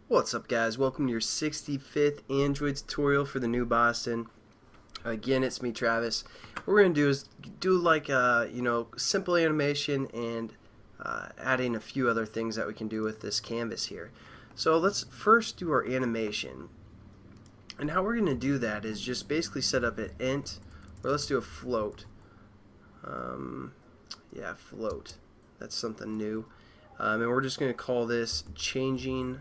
What's up, guys? Welcome to your 65th Android tutorial for the new Boston. Again, it's me, Travis. What we're going to do is do like simple animation and adding a few other things that we can do with this canvas here. So let's first do our animation. And how we're going to do that is just basically set up an int, or let's do a float. Yeah, float. That's something new. And we're just going to call this changing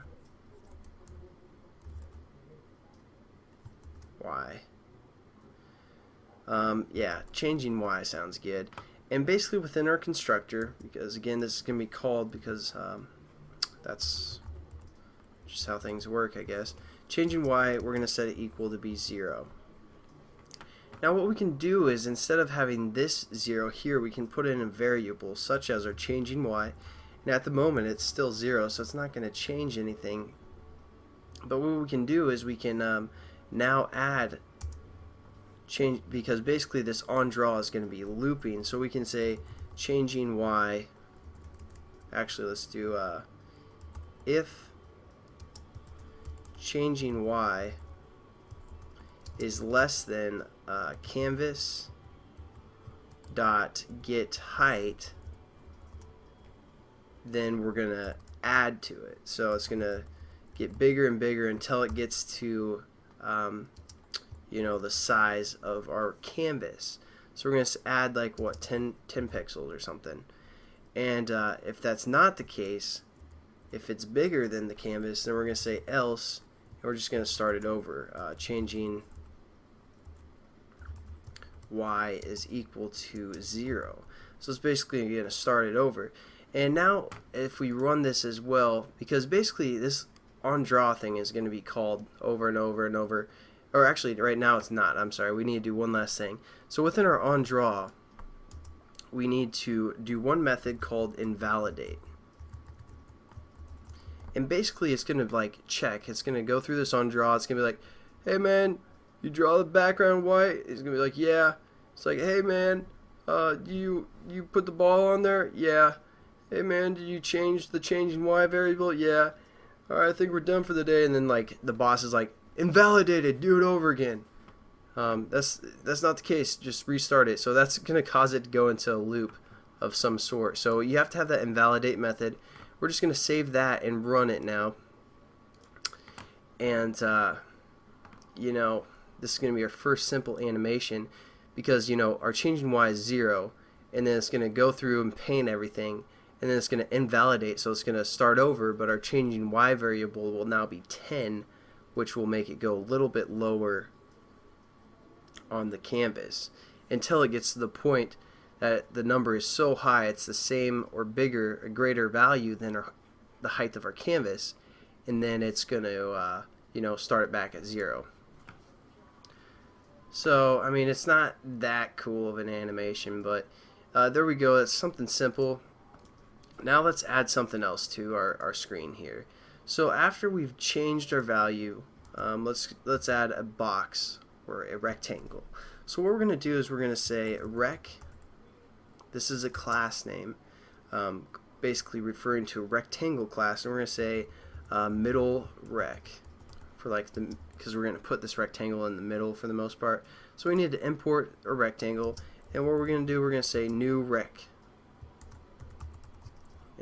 Y. Yeah, changing Y sounds good. And basically within our constructor, because again this is going to be called because that's just how things work, I guess. Changing Y, we're going to set it equal to be 0. Now what we can do is, instead of having this 0 here, we can put in a variable such as our changing Y. And at the moment it's still 0, so it's not going to change anything. But what we can do is we can now add change, because basically this on draw is going to be looping, so we can say changing Y. Actually, let's do if changing Y is less than canvas dot get height, then we're gonna add to it. So it's gonna get bigger and bigger until it gets to the size of our canvas. So we're going to add like what, 10 pixels or something. And if that's not the case, if it's bigger than the canvas, then we're going to say else, and we're just going to start it over. Changing Y is equal to 0. So it's basically going to start it over. And now if we run this as well, because basically this on draw thing is going to be called over and over and over, or actually right now it's not, I'm sorry, we need to do one last thing. So within our on draw, we need to do one method called invalidate. And basically it's going to like check, it's going to go through this on draw, it's going to be like, hey man, you draw the background white? It's going to be like, yeah. It's like, hey man, you put the ball on there? Yeah. Hey man, did you change the changing Y variable? Yeah. Alright, I think we're done for the day. And then like the boss is like, invalidated, do it over again. That's not the case. Just restart it. So that's going to cause it to go into a loop of some sort. So you have to have that invalidate method. We're just going to save that and run it now. And this is going to be our first simple animation, because our changing Y is 0, and then it's going to go through and paint everything, and then it's going to invalidate, so it's going to start over, but our changing Y variable will now be 10, which will make it go a little bit lower on the canvas until it gets to the point that the number is so high it's the same or bigger, a greater value than the height of our canvas, and then it's going to start it back at 0. So I mean, it's not that cool of an animation, but there we go. It's something simple. Now let's add something else to our screen here. So after we've changed our value, let's add a box or a rectangle. So what we're going to do is we're going to say rec. This is a class name, basically referring to a rectangle class, and we're going to say middle rec, for like because we're going to put this rectangle in the middle for the most part. So we need to import a rectangle, and what we're going to do, we're going to say new rec,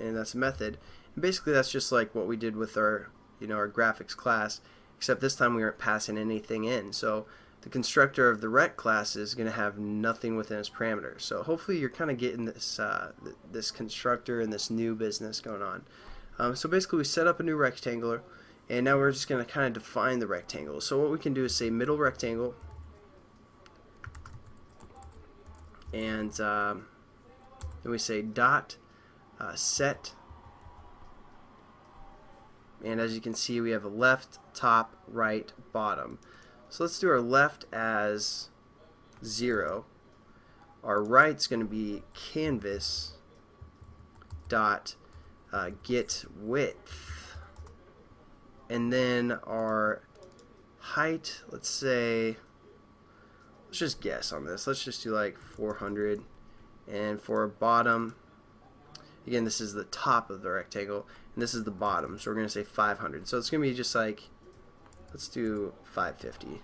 and that's a method. And basically that's just like what we did with our our graphics class, except this time we aren't passing anything in. So the constructor of the rec class is going to have nothing within its parameters. So hopefully you're kind of getting this this constructor and this new business going on. So basically we set up a new rectangle, and now we're just going to kind of define the rectangle. So what we can do is say middle rectangle, and then we say dot set, and as you can see we have a left, top, right, bottom. So let's do our left as 0, our right's going to be canvas dot get width, and then our height, let's just guess on this, let's just do like 400, and for our bottom, again this is the top of the rectangle, and this is the bottom, so we're going to say 500. So it's going to be just like, let's do 550.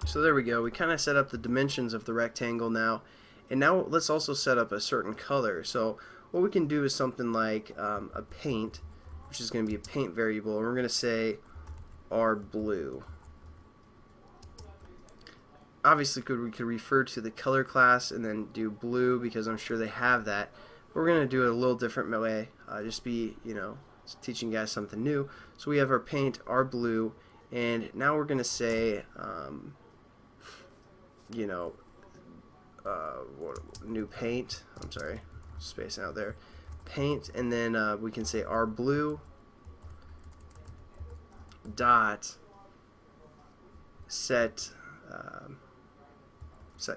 So there we go. We kind of set up the dimensions of the rectangle now. And now let's also set up a certain color. So what we can do is something like a paint, which is going to be a paint variable, and we're going to say R blue. Obviously we could refer to the color class and then do blue because I'm sure they have that. But we're going to do it a little different way. Just be, teaching you guys something new. So we have our paint, R blue, and now we're going to say, new paint. I'm sorry, spacing out there. Paint, and then we can say R blue dot set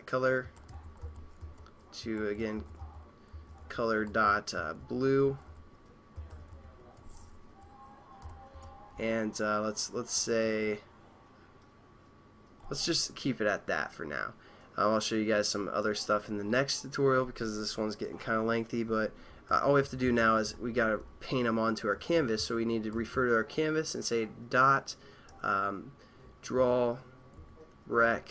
color to, again, color dot blue, and let's just keep it at that for now. I'll show you guys some other stuff in the next tutorial because this one's getting kind of lengthy, but all we have to do now is we got to paint them onto our canvas, so we need to refer to our canvas and say dot draw rec,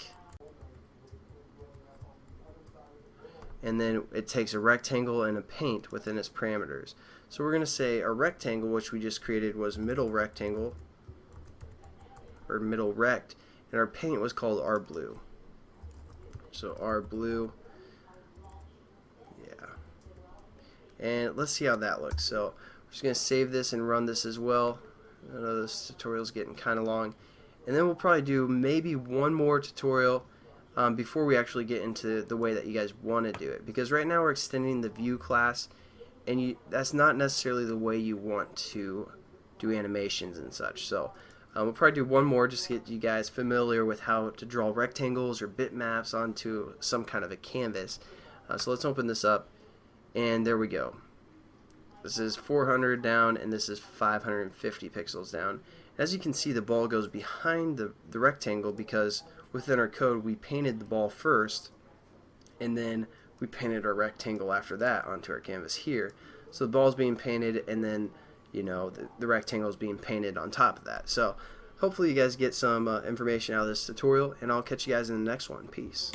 and then it takes a rectangle and a paint within its parameters. So we're going to say our rectangle, which we just created, was middle rectangle, or middle rect, and our paint was called R blue. So R blue, yeah. And let's see how that looks. So we're just going to save this and run this as well. I know this tutorial's getting kind of long. And then we'll probably do maybe one more tutorial before we actually get into the way that you guys want to do it. Because right now we're extending the view class, and that's not necessarily the way you want to do animations and such. So we'll probably do one more just to get you guys familiar with how to draw rectangles or bitmaps onto some kind of a canvas. So let's open this up, and there we go. This is 400 down, and this is 550 pixels down. As you can see, the ball goes behind the rectangle because within our code we painted the ball first, and then we painted our rectangle after that onto our canvas here. So the ball's being painted, and then the rectangle is being painted on top of that. So hopefully you guys get some information out of this tutorial, and I'll catch you guys in the next one. Peace.